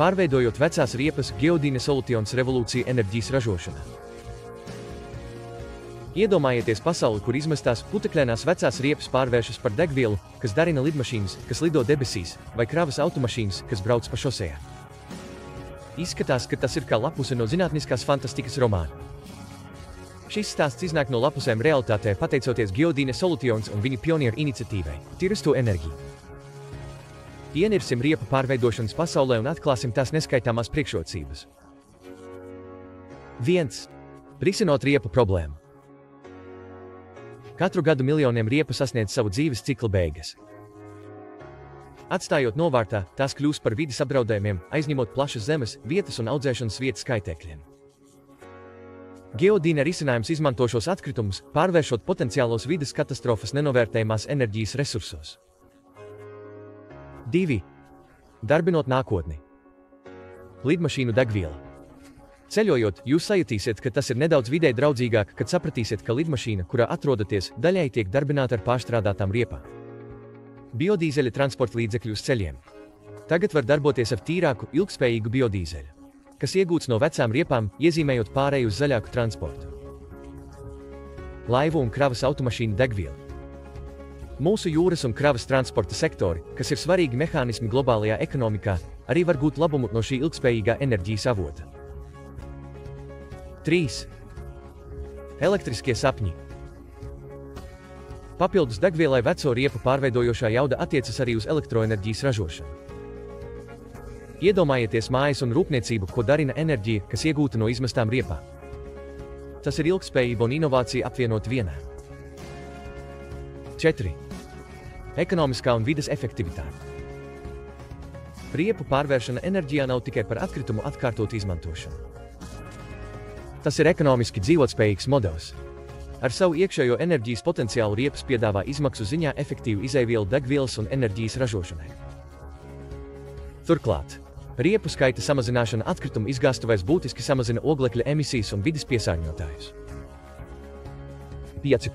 pārveidojot vecās riepas Geodina Solutions revolūcija enerģijas ražošanā. Iedomājieties pasauli, kur izmestās putekļainās vecās riepas pārvēršas par degvielu, kas darina lidmašīnas, kas lido debesīs, vai kravas automašīnas, kas brauc pa šosejā. Izskatās, ka tas ir kā lapuse no zinātniskās fantastikas romāna. Šis stāsts iznāk no lapusēm realitātē pateicoties Geodina Solutions un viņa pionieru iniciatīvai – Tīrasto enerģiju. Ienirsim riepu pārveidošanas pasaulē un atklāsim tās neskaitāmās priekšrocības. 1. Risinot riepu problēmu. Katru gadu miljoniem riepu sasniedz savu dzīves cikla beigas. Atstājot novārtā, tās kļūst par vides apdraudējumiem, aizņemot plašas zemes, vietas un audzēšanas vietas kaitēkļiem. Geodina risinājums izmanto šos atkritumus, pārvēršot potenciālos vides katastrofas nenovērtējumās enerģijas resursos. 2. Darbinot nākotni. Lidmašīnu degviela. Ceļojot, jūs sajutīsiet, ka tas ir nedaudz vidē draudzīgāk, kad sapratīsiet, ka lidmašīna, kurā atrodaties, daļai tiek darbināta ar pārstrādātām riepām. Biodīzeļa transporta līdzekļu uz ceļiem. Tagad var darboties ar tīrāku, ilgspējīgu biodīzeļu, kas iegūts no vecām riepām, iezīmējot pārēju uz zaļāku transportu. Laivu un kravas automašīnu degviela. Mūsu jūras un kravas transporta sektori, kas ir svarīgi mehānismi globālajā ekonomikā, arī var gūt labumu no šī ilgspējīgā enerģijas avota. 3. Elektriskie sapņi. Papildus degvielai veco riepu pārveidojošā jauda attiecas arī uz elektroenerģijas ražošanu. Iedomājieties mājas un rūpniecību, ko darina enerģija, kas iegūta no izmestām riepām. Tas ir ilgspējība un inovācija apvienot vienā. 4. Ekonomiskā un vides efektivitāte. Riepu pārvēršana enerģijā nav tikai par atkritumu atkārtotu izmantošanu. Tas ir ekonomiski dzīvotspējīgs modelis. Ar savu iekšējo enerģijas potenciālu riepas piedāvā izmaksu ziņā efektīvu izēvielu degvielas un enerģijas ražošanai. Turklāt, riepu skaita samazināšana atkritumu izgāstuvēs būtiski samazina oglekļa emisijas un vides piesārņotājus. 5.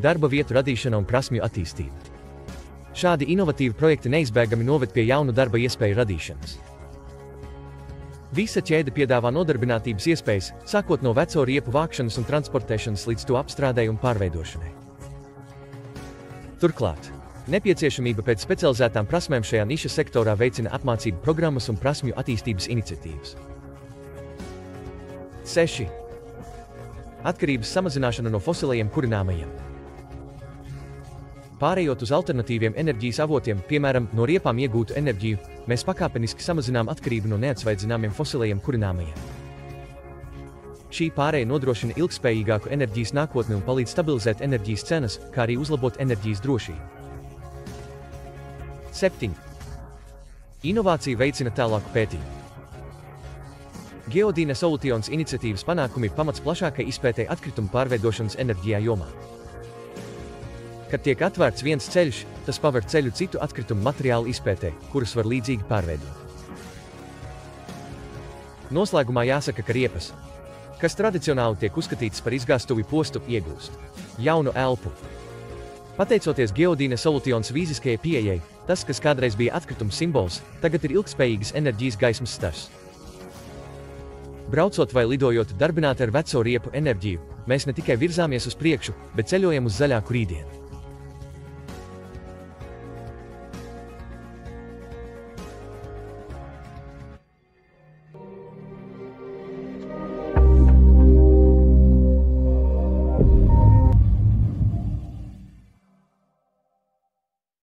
Darba vietu radīšana un prasmju attīstība. Šādi inovatīvi projekti neizbēgami noved pie jaunu darba iespēju radīšanas. Visa ķēde piedāvā nodarbinātības iespējas, sākot no veco riepu vākšanas un transportēšanas līdz to apstrādei un pārveidošanai. Turklāt, nepieciešamība pēc specializētām prasmēm šajā nišas sektorā veicina apmācību programmas un prasmju attīstības iniciatīvas. 6. Atkarības samazināšana no fosilajiem kurināmajiem. Pārējot uz alternatīviem enerģijas avotiem, piemēram, no riepām iegūtu enerģiju, mēs pakāpeniski samazinām atkarību no neatsvaidzināmiem fosilajiem kurināmajiem. Šī pārēja nodrošina ilgspējīgāku enerģijas nākotni un palīdz stabilizēt enerģijas cenas, kā arī uzlabot enerģijas drošību. 7. Inovācija veicina tālāku pētījumu. Geodina Solutions iniciatīvas panākumi ir pamats plašākai izpētei atkritumu pārveidošanas enerģijā jomā. Kad tiek atvērts viens ceļš, tas paver ceļu citu atkritumu materiālu izpētē, kurus var līdzīgi pārveidot. Noslēgumā jāsaka, ka riepas, kas tradicionāli tiek uzskatītas par izgāstuvi postu, iegūst jaunu elpu. Pateicoties Geodina Solutions vīziskajai pieejai, tas, kas kādreiz bija atkritums simbols, tagad ir ilgspējīgas enerģijas gaismas stars. Braucot vai lidojot darbināti ar veco riepu enerģiju, mēs ne tikai virzāmies uz priekšu, bet ceļojam uz zaļāku rītdienu.